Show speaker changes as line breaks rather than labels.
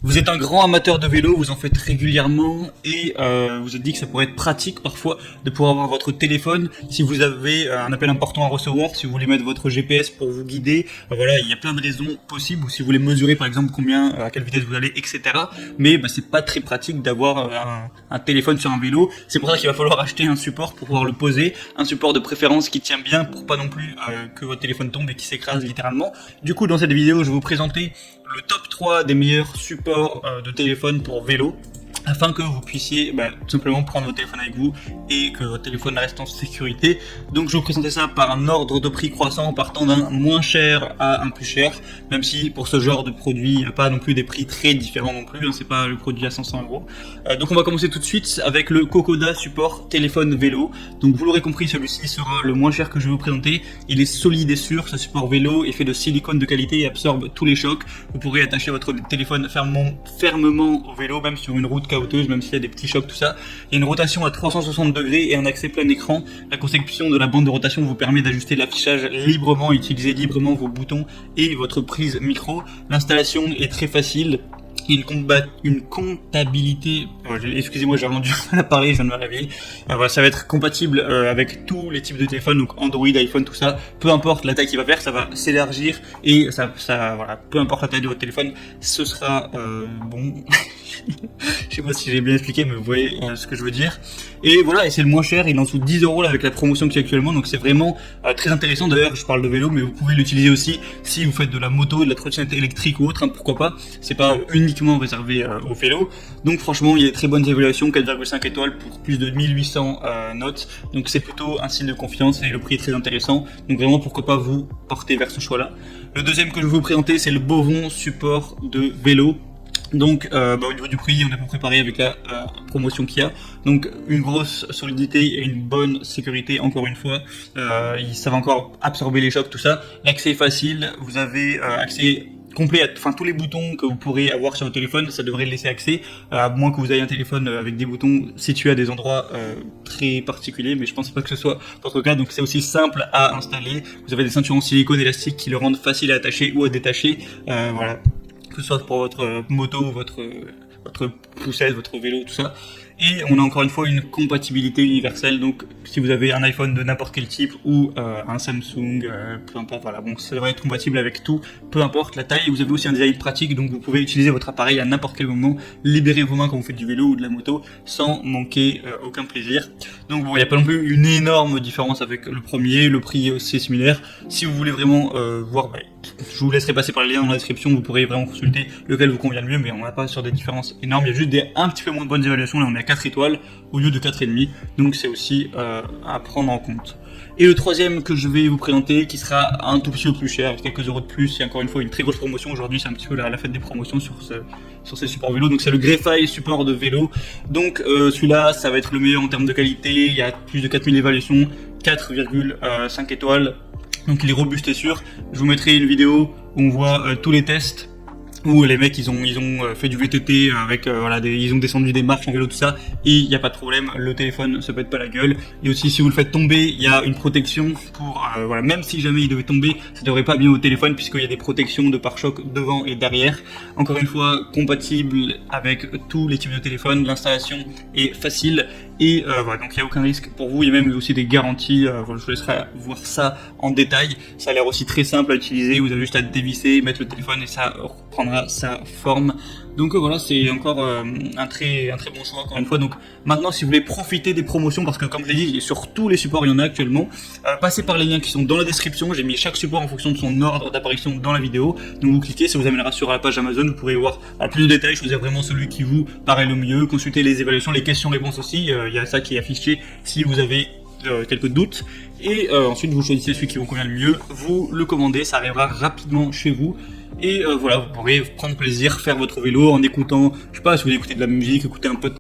Vous êtes un grand amateur de vélo, vous en faites régulièrement et vous vous êtes dit que ça pourrait être pratique parfois de pouvoir avoir votre téléphone si vous avez un appel important à recevoir, si vous voulez mettre votre GPS pour vous guider. Voilà, il y a plein de raisons possibles, ou si vous voulez mesurer par exemple combien, à quelle vitesse vous allez, etc. Mais c'est pas très pratique d'avoir un téléphone sur un vélo. C'est pour ça qu'il va falloir acheter un support pour pouvoir le poser, un support de préférence qui tient bien pour pas non plus que votre téléphone tombe et qui s'écrase littéralement. Du coup, dans cette vidéo, je vais vous présenter le top 3 des meilleurs supports de téléphone pour vélo, afin que vous puissiez tout simplement prendre votre téléphone avec vous et que votre téléphone reste en sécurité. Donc je vais vous présenter ça par un ordre de prix croissant, partant d'un moins cher à un plus cher, même si pour ce genre de produit il n'y a pas non plus des prix très différents non plus, c'est pas le produit à 500 euros. Donc on va commencer tout de suite avec le Kokoda support téléphone vélo. Donc vous l'aurez compris, celui-ci sera le moins cher que je vais vous présenter. Il est solide et sûr, ce support vélo est fait de silicone de qualité et absorbe tous les chocs. Vous pourrez attacher votre téléphone fermement au vélo, même sur une route chaoteuse, même s'il y a des petits chocs, tout ça. Il y a une rotation à 360 degrés et un accès plein écran. La conception de la bande de rotation vous permet d'ajuster l'affichage librement, utiliser librement vos boutons et votre prise micro. L'installation est très facile. Une comptabilité, excusez-moi, j'ai vraiment du mal à parler, je viens de me réveiller. Voilà, ça va être compatible avec tous les types de téléphones, donc Android, iPhone, tout ça. Peu importe la taille qu'il va faire, ça va s'élargir et voilà, peu importe la taille de votre téléphone, ce sera bon. Je sais pas si j'ai bien expliqué, mais vous voyez ce que je veux dire. Et voilà, et c'est le moins cher, il est en dessous de 10 € là avec la promotion qu'il y a actuellement, donc c'est vraiment très intéressant. D'ailleurs, je parle de vélo, mais vous pouvez l'utiliser aussi si vous faites de la moto, de la trottinette électrique ou autre, pourquoi pas. C'est pas uniquement réservé au vélo. Donc franchement, il y a des très bonnes évaluations, 4,5 étoiles pour plus de 1800 notes. Donc c'est plutôt un signe de confiance et le prix est très intéressant. Donc vraiment, pourquoi pas vous porter vers ce choix-là. Le deuxième que je vais vous présenter, c'est le Bovon support de vélo. Donc au niveau du prix, on est à peu près pareil avec la promotion qu'il y a. Donc une grosse solidité et une bonne sécurité, encore une fois. Ça va encore absorber les chocs, tout ça. L'accès est facile, vous avez accès complet à tous les boutons que vous pourrez avoir sur votre téléphone, ça devrait laisser accès, à moins que vous ayez un téléphone avec des boutons situés à des endroits très particuliers, mais je pense pas que ce soit votre cas. Donc c'est aussi simple à installer. Vous avez des ceintures en silicone élastique qui le rendent facile à attacher ou à détacher. Voilà. Que ce soit pour votre moto, votre poussette, votre vélo, tout ça. Et on a encore une fois une compatibilité universelle, donc si vous avez un iPhone de n'importe quel type ou un Samsung, peu importe, voilà, bon, ça devrait être compatible avec tout, peu importe la taille. Vous avez aussi un design pratique, donc vous pouvez utiliser votre appareil à n'importe quel moment, libérer vos mains quand vous faites du vélo ou de la moto sans manquer aucun plaisir. Donc bon, il n'y a pas non plus une énorme différence avec le premier, le prix c'est similaire. Si vous voulez vraiment voir, je vous laisserai passer par les liens dans la description, vous pourrez vraiment consulter lequel vous convient le mieux, mais on n'a pas sur des différences énormes, il y a juste un petit peu moins de bonnes évaluations. Là on est à 4 étoiles au lieu de 4,5, donc c'est aussi à prendre en compte. Et le troisième que je vais vous présenter, qui sera un tout petit peu plus cher, quelques euros de plus, et encore une fois une très grosse promotion aujourd'hui, c'est un petit peu la fête des promotions sur ces supports vélo. Donc c'est le Grefy support de vélo. Donc celui-là, ça va être le meilleur en termes de qualité, il y a plus de 4000 évaluations, 4,5 étoiles. Donc il est robuste et sûr. Je vous mettrai une vidéo où on voit tous les tests, où les mecs ils ont fait du VTT avec ils ont descendu des marches en vélo, tout ça, et il n'y a pas de problème, le téléphone se pète pas la gueule. Et aussi si vous le faites tomber, il y a une protection pour même si jamais il devait tomber, ça devrait pas bien au téléphone, puisqu'il y a des protections de pare-choc devant et derrière. Encore une fois, compatible avec tous les types de téléphones, l'installation est facile et donc il n'y a aucun risque pour vous. Il y a même aussi des garanties, je vous laisserai voir ça en détail. Ça a l'air aussi très simple à utiliser, vous avez juste à dévisser, mettre le téléphone et ça reprendra sa forme. Donc voilà, c'est encore un très bon choix encore une fois. Donc maintenant, si vous voulez profiter des promotions, parce que comme je l'ai dit, sur tous les supports il y en a actuellement, passez par les liens qui sont dans la description. J'ai mis chaque support en fonction de son ordre d'apparition dans la vidéo. Donc vous cliquez, ça vous amènera sur la page Amazon, vous pourrez voir plus de détails, choisir vraiment celui qui vous paraît le mieux, consulter les évaluations, les questions-réponses aussi, il y a ça qui est affiché si vous avez quelques doutes. Et ensuite vous choisissez celui qui vous convient le mieux, vous le commandez, ça arrivera rapidement chez vous. Et voilà, vous pourrez prendre plaisir, faire votre vélo en écoutant, je sais pas, si vous voulez écouter de la musique, écouter un peu de